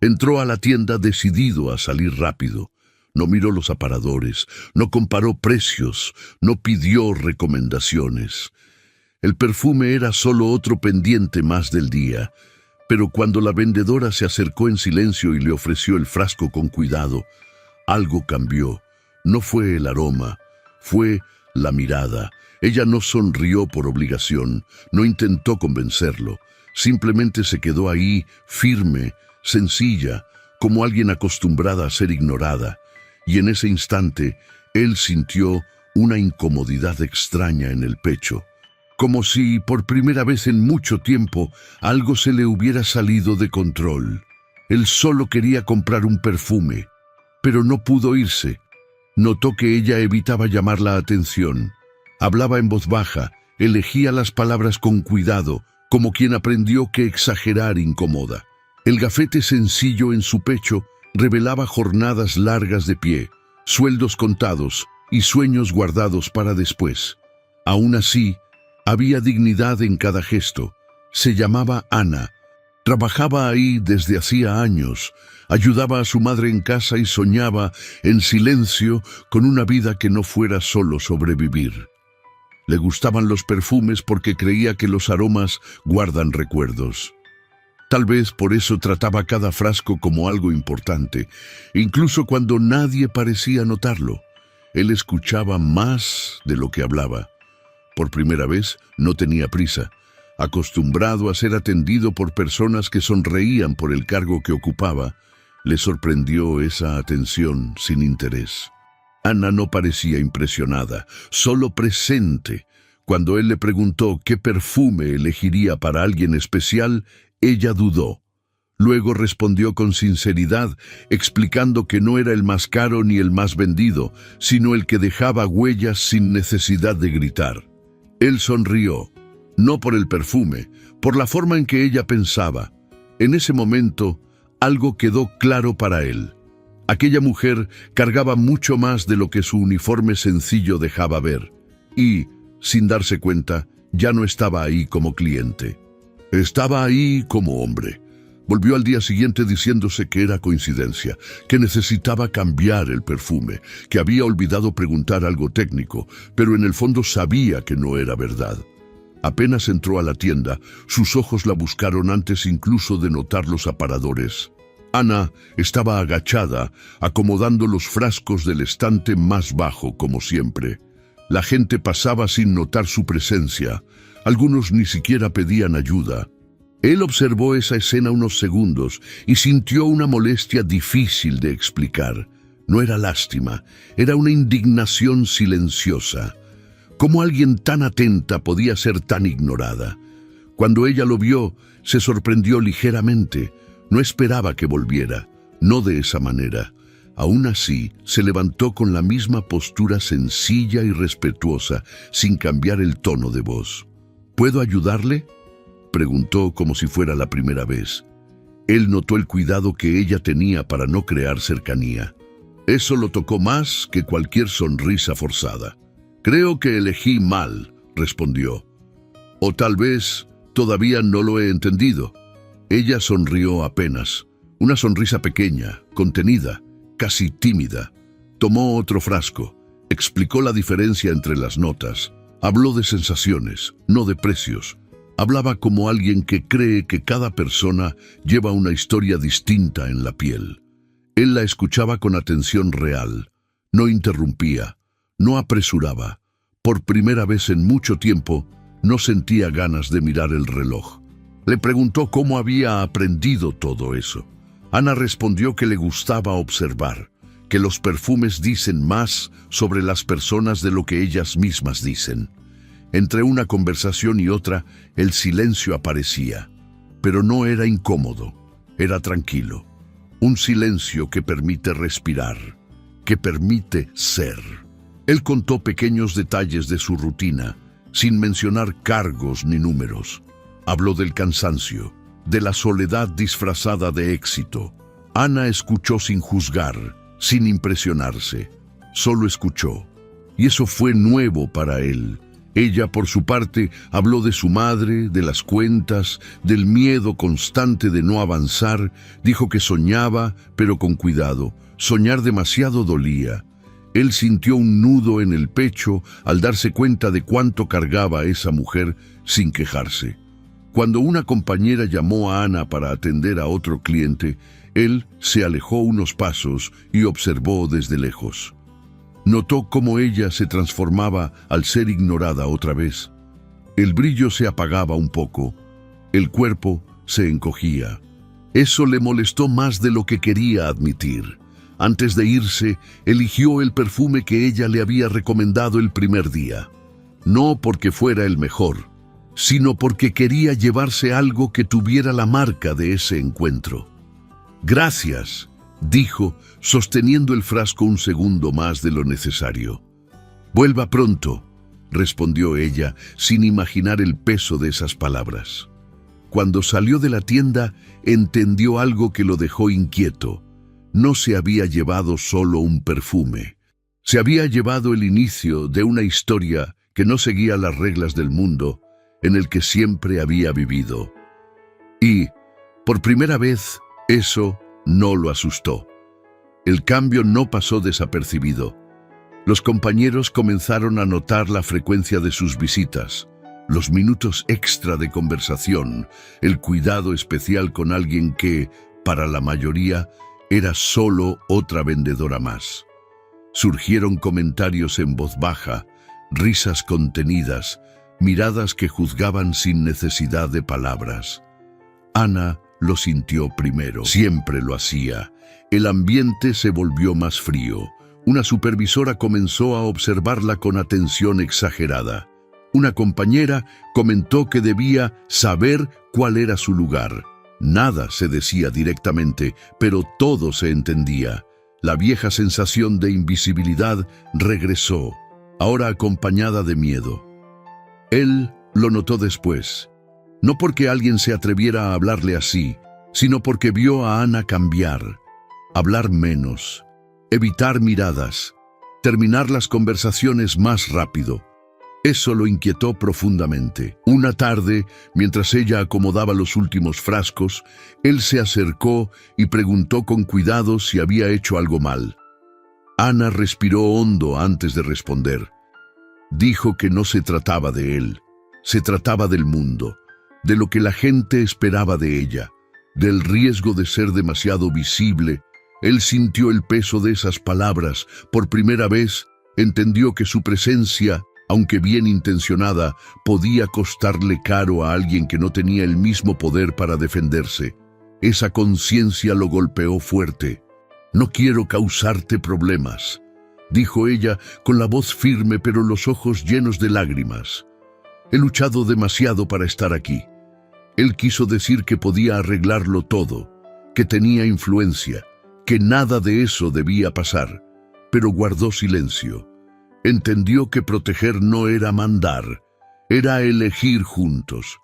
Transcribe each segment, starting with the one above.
Entró a la tienda decidido a salir rápido. No miró los aparadores, no comparó precios, no pidió recomendaciones. El perfume era solo otro pendiente más del día, pero cuando la vendedora se acercó en silencio y le ofreció el frasco con cuidado, algo cambió. No fue el aroma, fue la mirada. Ella no sonrió por obligación, no intentó convencerlo. Simplemente se quedó ahí, firme, sencilla, como alguien acostumbrada a ser ignorada. Y en ese instante, él sintió una incomodidad extraña en el pecho, como si por primera vez en mucho tiempo algo se le hubiera salido de control. Él solo quería comprar un perfume, pero no pudo irse. Notó que ella evitaba llamar la atención. Hablaba en voz baja, elegía las palabras con cuidado, como quien aprendió que exagerar incomoda. El gafete sencillo en su pecho revelaba jornadas largas de pie, sueldos contados y sueños guardados para después. Aún así, había dignidad en cada gesto. Se llamaba Ana. Trabajaba ahí desde hacía años, ayudaba a su madre en casa y soñaba, en silencio, con una vida que no fuera solo sobrevivir. Le gustaban los perfumes porque creía que los aromas guardan recuerdos. Tal vez por eso trataba cada frasco como algo importante, incluso cuando nadie parecía notarlo. Él escuchaba más de lo que hablaba. Por primera vez no tenía prisa. Acostumbrado a ser atendido por personas que sonreían por el cargo que ocupaba, le sorprendió esa atención sin interés. Ana no parecía impresionada, solo presente. Cuando él le preguntó qué perfume elegiría para alguien especial, ella dudó. Luego respondió con sinceridad, explicando que no era el más caro ni el más vendido, sino el que dejaba huellas sin necesidad de gritar. Él sonrió, no por el perfume, por la forma en que ella pensaba. En ese momento, algo quedó claro para él. Aquella mujer cargaba mucho más de lo que su uniforme sencillo dejaba ver, y, sin darse cuenta, ya no estaba ahí como cliente. Estaba ahí como hombre. Volvió al día siguiente diciéndose que era coincidencia, que necesitaba cambiar el perfume, que había olvidado preguntar algo técnico, pero en el fondo sabía que no era verdad. Apenas entró a la tienda, sus ojos la buscaron antes incluso de notar los aparadores. Ana estaba agachada, acomodando los frascos del estante más bajo, como siempre. La gente pasaba sin notar su presencia. Algunos ni siquiera pedían ayuda. Él observó esa escena unos segundos y sintió una molestia difícil de explicar. No era lástima, era una indignación silenciosa. ¿Cómo alguien tan atenta podía ser tan ignorada? Cuando ella lo vio, se sorprendió ligeramente. No esperaba que volviera, no de esa manera. Aún así, se levantó con la misma postura sencilla y respetuosa, sin cambiar el tono de voz. ¿Puedo ayudarle?, preguntó como si fuera la primera vez. Él notó el cuidado que ella tenía para no crear cercanía. Eso lo tocó más que cualquier sonrisa forzada. «Creo que elegí mal», respondió. «O tal vez todavía no lo he entendido». Ella sonrió apenas, una sonrisa pequeña, contenida, casi tímida. Tomó otro frasco, explicó la diferencia entre las notas. Habló de sensaciones, no de precios. Hablaba como alguien que cree que cada persona lleva una historia distinta en la piel. Él la escuchaba con atención real. No interrumpía, no apresuraba. Por primera vez en mucho tiempo, no sentía ganas de mirar el reloj. Le preguntó cómo había aprendido todo eso. Ana respondió que le gustaba observar, que los perfumes dicen más sobre las personas de lo que ellas mismas dicen. Entre una conversación y otra, el silencio aparecía, pero no era incómodo, era tranquilo. Un silencio que permite respirar, que permite ser. Él contó pequeños detalles de su rutina, sin mencionar cargos ni números. Habló del cansancio, de la soledad disfrazada de éxito. Ana escuchó sin juzgar, sin impresionarse. Solo escuchó. Y eso fue nuevo para él. Ella, por su parte, habló de su madre, de las cuentas, del miedo constante de no avanzar. Dijo que soñaba, pero con cuidado. Soñar demasiado dolía. Él sintió un nudo en el pecho al darse cuenta de cuánto cargaba esa mujer sin quejarse. Cuando una compañera llamó a Ana para atender a otro cliente, él se alejó unos pasos y observó desde lejos. Notó cómo ella se transformaba al ser ignorada otra vez. El brillo se apagaba un poco, el cuerpo se encogía. Eso le molestó más de lo que quería admitir. Antes de irse, eligió el perfume que ella le había recomendado el primer día. No porque fuera el mejor, sino porque quería llevarse algo que tuviera la marca de ese encuentro. «Gracias», dijo, sosteniendo el frasco un segundo más de lo necesario. «Vuelva pronto», respondió ella, sin imaginar el peso de esas palabras. Cuando salió de la tienda, entendió algo que lo dejó inquieto. No se había llevado solo un perfume. Se había llevado el inicio de una historia que no seguía las reglas del mundo en el que siempre había vivido. Y, por primera vez, eso no lo asustó. El cambio no pasó desapercibido. Los compañeros comenzaron a notar la frecuencia de sus visitas, los minutos extra de conversación, el cuidado especial con alguien que, para la mayoría, era solo otra vendedora más. Surgieron comentarios en voz baja, risas contenidas, miradas que juzgaban sin necesidad de palabras. Ana lo sintió primero. Siempre lo hacía. El ambiente se volvió más frío. Una supervisora comenzó a observarla con atención exagerada. Una compañera comentó que debía saber cuál era su lugar. Nada se decía directamente, pero todo se entendía. La vieja sensación de invisibilidad regresó, ahora acompañada de miedo. Él lo notó después, no porque alguien se atreviera a hablarle así, sino porque vio a Ana cambiar, hablar menos, evitar miradas, terminar las conversaciones más rápido. Eso lo inquietó profundamente. Una tarde, mientras ella acomodaba los últimos frascos, él se acercó y preguntó con cuidado si había hecho algo mal. Ana respiró hondo antes de responder. Dijo que no se trataba de él, se trataba del mundo, de lo que la gente esperaba de ella, del riesgo de ser demasiado visible. Él sintió el peso de esas palabras. Por primera vez, entendió que su presencia, aunque bien intencionada, podía costarle caro a alguien que no tenía el mismo poder para defenderse. Esa conciencia lo golpeó fuerte. «No quiero causarte problemas», dijo ella con la voz firme pero los ojos llenos de lágrimas. «He luchado demasiado para estar aquí». Él quiso decir que podía arreglarlo todo, que tenía influencia, que nada de eso debía pasar, pero guardó silencio. Entendió que proteger no era mandar, era elegir juntos.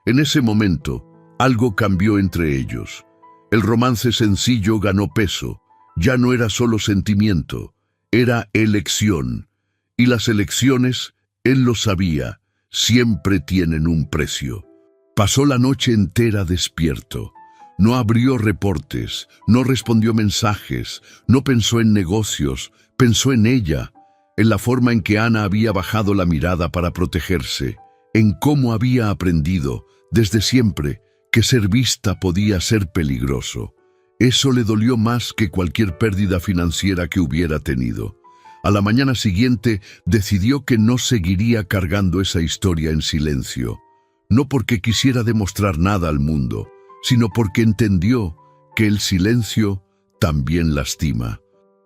En ese momento, algo cambió entre ellos. El romance sencillo ganó peso. Ya no era solo sentimiento, era elección. Y las elecciones, él lo sabía, siempre tienen un precio. Pasó la noche entera despierto. No abrió reportes, no respondió mensajes, no pensó en negocios, pensó en ella, en la forma en que Ana había bajado la mirada para protegerse, en cómo había aprendido, desde siempre, que ser vista podía ser peligroso. Eso le dolió más que cualquier pérdida financiera que hubiera tenido. A la mañana siguiente decidió que no seguiría cargando esa historia en silencio, no porque quisiera demostrar nada al mundo, sino porque entendió que el silencio también lastima.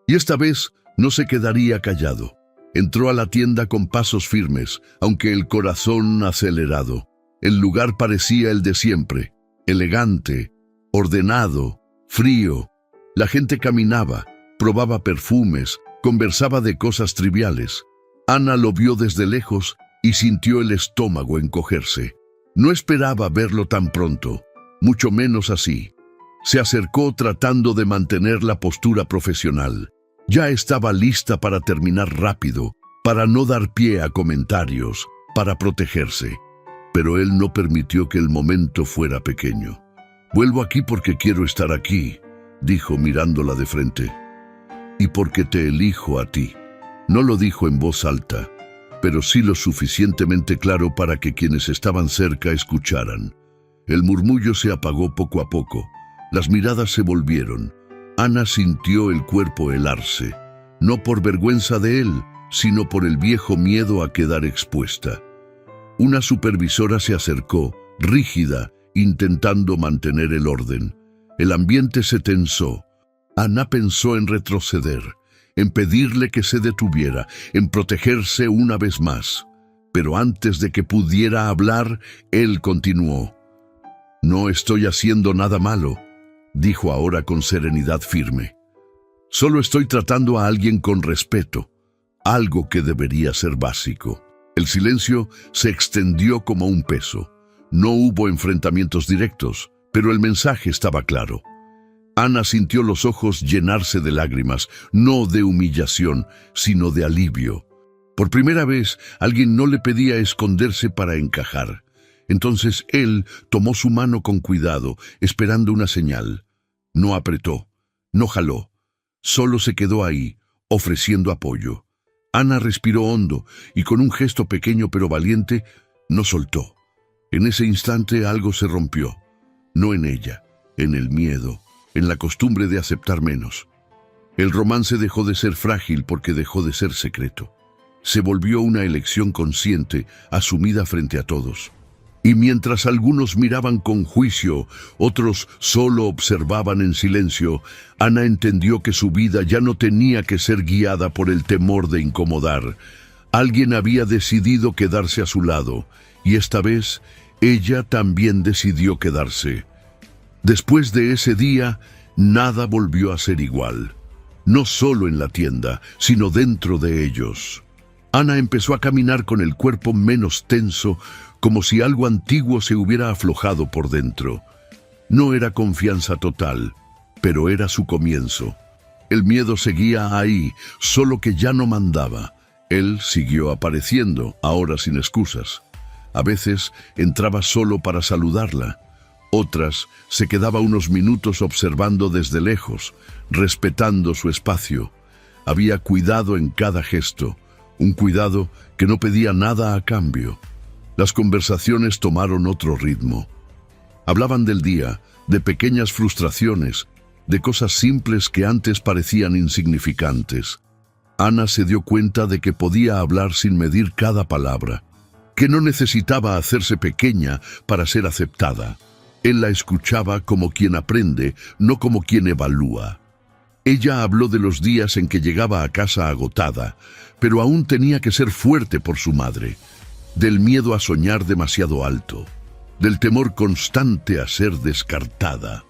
Y esta vez no se quedaría callado. Entró a la tienda con pasos firmes, aunque el corazón acelerado. El lugar parecía el de siempre, elegante, ordenado, frío. La gente caminaba, probaba perfumes, conversaba de cosas triviales. Ana lo vio desde lejos y sintió el estómago encogerse. No esperaba verlo tan pronto, mucho menos así. Se acercó tratando de mantener la postura profesional. Ya estaba lista para terminar rápido, para no dar pie a comentarios. para protegerse. Pero él no permitió que el momento fuera pequeño. «Vuelvo aquí porque quiero estar aquí», dijo mirándola de frente. «Y porque te elijo a ti». No lo dijo en voz alta, pero sí lo suficientemente claro para que quienes estaban cerca escucharan. El murmullo se apagó poco a poco. Las miradas se volvieron. Ana sintió el cuerpo helarse, no por vergüenza de él, sino por el viejo miedo a quedar expuesta. Una supervisora se acercó, rígida, intentando mantener el orden. El ambiente se tensó. Ana pensó en retroceder, en pedirle que se detuviera, en protegerse una vez más. Pero antes de que pudiera hablar, él continuó. «No estoy haciendo nada malo», dijo ahora con serenidad firme. «Solo estoy tratando a alguien con respeto, algo que debería ser básico». El silencio se extendió como un peso. No hubo enfrentamientos directos, pero el mensaje estaba claro. Ana sintió los ojos llenarse de lágrimas, no de humillación, sino de alivio. Por primera vez, alguien no le pedía esconderse para encajar. Entonces él tomó su mano con cuidado, esperando una señal. No apretó, no jaló, solo se quedó ahí, ofreciendo apoyo. Ana respiró hondo y con un gesto pequeño pero valiente, no soltó. En ese instante algo se rompió, no en ella, en el miedo, en la costumbre de aceptar menos. El romance dejó de ser frágil porque dejó de ser secreto. Se volvió una elección consciente, asumida frente a todos. Y mientras algunos miraban con juicio, otros solo observaban en silencio, Ana entendió que su vida ya no tenía que ser guiada por el temor de incomodar. Alguien había decidido quedarse a su lado, y esta vez ella también decidió quedarse. Después de ese día, nada volvió a ser igual. No solo en la tienda, sino dentro de ellos. Ana empezó a caminar con el cuerpo menos tenso, como si algo antiguo se hubiera aflojado por dentro. No era confianza total, pero era su comienzo. El miedo seguía ahí, solo que ya no mandaba. Él siguió apareciendo, ahora sin excusas. A veces entraba solo para saludarla. Otras se quedaba unos minutos observando desde lejos, respetando su espacio. Había cuidado en cada gesto, un cuidado que no pedía nada a cambio. Las conversaciones tomaron otro ritmo. Hablaban del día, de pequeñas frustraciones, de cosas simples que antes parecían insignificantes. Ana se dio cuenta de que podía hablar sin medir cada palabra, que no necesitaba hacerse pequeña para ser aceptada. Él la escuchaba como quien aprende, no como quien evalúa. Ella habló de los días en que llegaba a casa agotada, pero aún tenía que ser fuerte por su madre. Del miedo a soñar demasiado alto, del temor constante a ser descartada.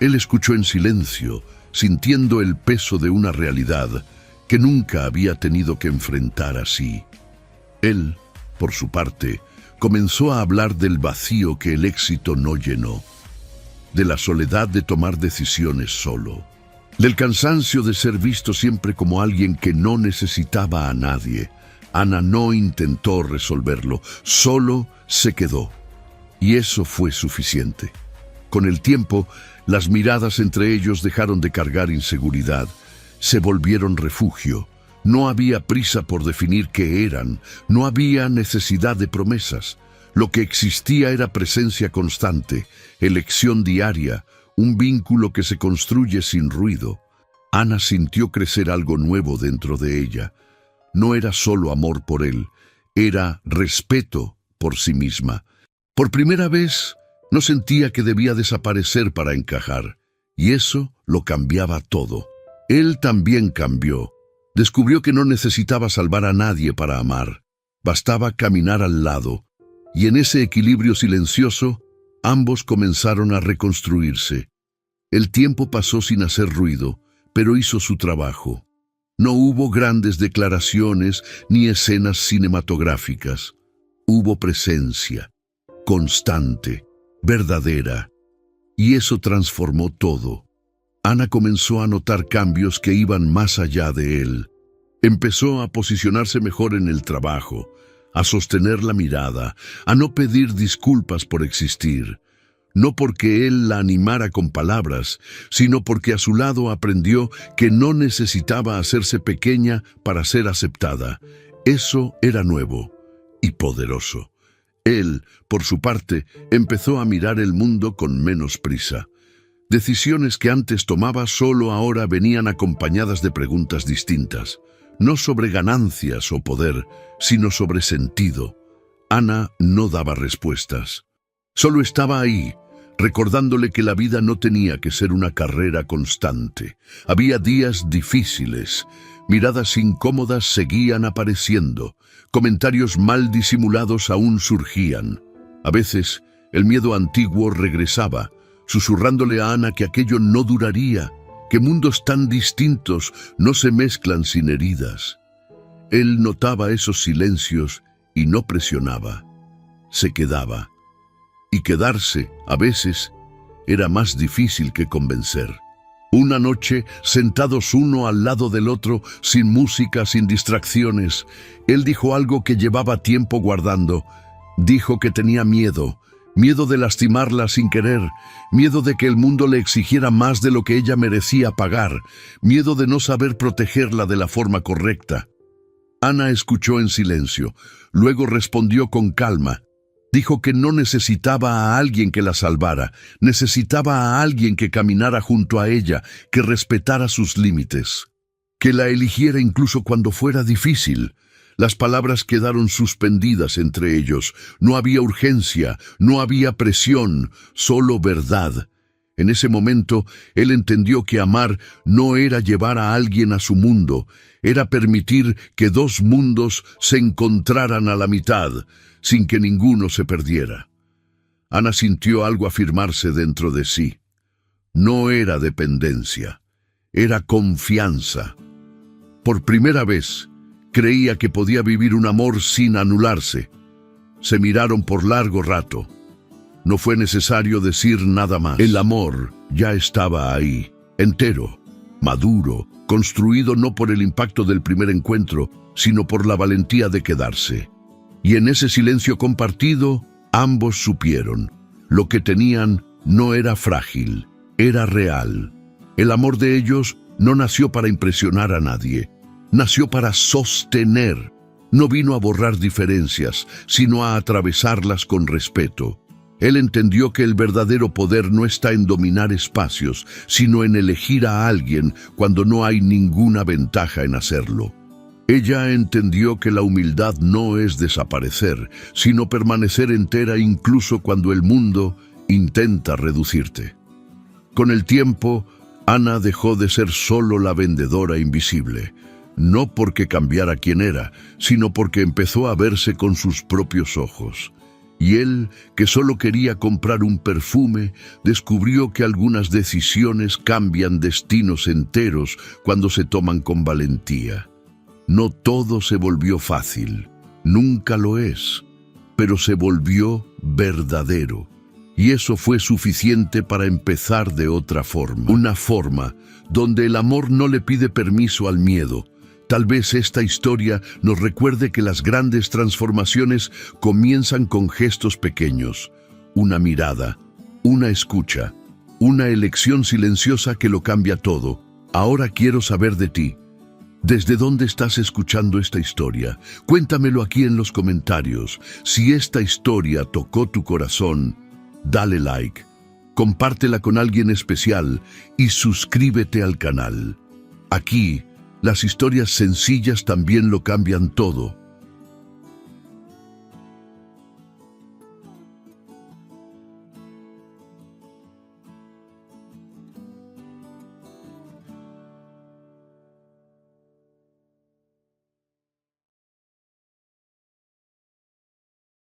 Él escuchó en silencio, sintiendo el peso de una realidad que nunca había tenido que enfrentar así. Él, por su parte, comenzó a hablar del vacío que el éxito no llenó, de la soledad de tomar decisiones solo, del cansancio de ser visto siempre como alguien que no necesitaba a nadie. Ana no intentó resolverlo, solo se quedó. Y eso fue suficiente. Con el tiempo, las miradas entre ellos dejaron de cargar inseguridad. Se volvieron refugio. No había prisa por definir qué eran. No había necesidad de promesas. Lo que existía era presencia constante, elección diaria, un vínculo que se construye sin ruido. Ana sintió crecer algo nuevo dentro de ella. No era solo amor por él, era respeto por sí misma. Por primera vez, no sentía que debía desaparecer para encajar, y eso lo cambiaba todo. Él también cambió. Descubrió que no necesitaba salvar a nadie para amar. Bastaba caminar al lado, y en ese equilibrio silencioso, ambos comenzaron a reconstruirse. El tiempo pasó sin hacer ruido, pero hizo su trabajo. No hubo grandes declaraciones ni escenas cinematográficas. Hubo presencia, constante, verdadera, y eso transformó todo. Ana comenzó a notar cambios que iban más allá de él. Empezó a posicionarse mejor en el trabajo, a sostener la mirada, a no pedir disculpas por existir. No porque él la animara con palabras, sino porque a su lado aprendió que no necesitaba hacerse pequeña para ser aceptada. Eso era nuevo y poderoso. Él, por su parte, empezó a mirar el mundo con menos prisa. Decisiones que antes tomaba solo ahora venían acompañadas de preguntas distintas, no sobre ganancias o poder, sino sobre sentido. Ana no daba respuestas. Solo estaba ahí, recordándole que la vida no tenía que ser una carrera constante. Había días difíciles, miradas incómodas seguían apareciendo, comentarios mal disimulados aún surgían. A veces, el miedo antiguo regresaba, susurrándole a Ana que aquello no duraría, que mundos tan distintos no se mezclan sin heridas. Él notaba esos silencios y no presionaba, se quedaba. Y quedarse, a veces, era más difícil que convencer. Una noche, sentados uno al lado del otro, sin música, sin distracciones, él dijo algo que llevaba tiempo guardando. Dijo que tenía miedo de lastimarla sin querer, miedo de que el mundo le exigiera más de lo que ella merecía pagar, miedo de no saber protegerla de la forma correcta. Ana escuchó en silencio, luego respondió con calma. Dijo que no necesitaba a alguien que la salvara, necesitaba a alguien que caminara junto a ella, que respetara sus límites, que la eligiera incluso cuando fuera difícil. Las palabras quedaron suspendidas entre ellos. No había urgencia, no había presión, solo verdad. En ese momento, él entendió que amar no era llevar a alguien a su mundo, era permitir que dos mundos se encontraran a la mitad, sin que ninguno se perdiera. Ana sintió algo afirmarse dentro de sí. No era dependencia, era confianza. Por primera vez, creía que podía vivir un amor sin anularse. Se miraron por largo rato. No fue necesario decir nada más. El amor ya estaba ahí, entero, maduro, construido no por el impacto del primer encuentro, sino por la valentía de quedarse. Y en ese silencio compartido, ambos supieron. Lo que tenían no era frágil, era real. El amor de ellos no nació para impresionar a nadie, nació para sostener. No vino a borrar diferencias, sino a atravesarlas con respeto. Él entendió que el verdadero poder no está en dominar espacios, sino en elegir a alguien cuando no hay ninguna ventaja en hacerlo. Ella entendió que la humildad no es desaparecer, sino permanecer entera incluso cuando el mundo intenta reducirte. Con el tiempo, Ana dejó de ser solo la vendedora invisible, no porque cambiara quién era, sino porque empezó a verse con sus propios ojos. Y él, que solo quería comprar un perfume, descubrió que algunas decisiones cambian destinos enteros cuando se toman con valentía. No todo se volvió fácil, nunca lo es, pero se volvió verdadero. Y eso fue suficiente para empezar de otra forma. Una forma donde el amor no le pide permiso al miedo. Tal vez esta historia nos recuerde que las grandes transformaciones comienzan con gestos pequeños. Una mirada, una escucha, una elección silenciosa que lo cambia todo. Ahora quiero saber de ti. ¿Desde dónde estás escuchando esta historia? Cuéntamelo aquí en los comentarios. Si esta historia tocó tu corazón, dale like, compártela con alguien especial y suscríbete al canal. Aquí, las historias sencillas también lo cambian todo.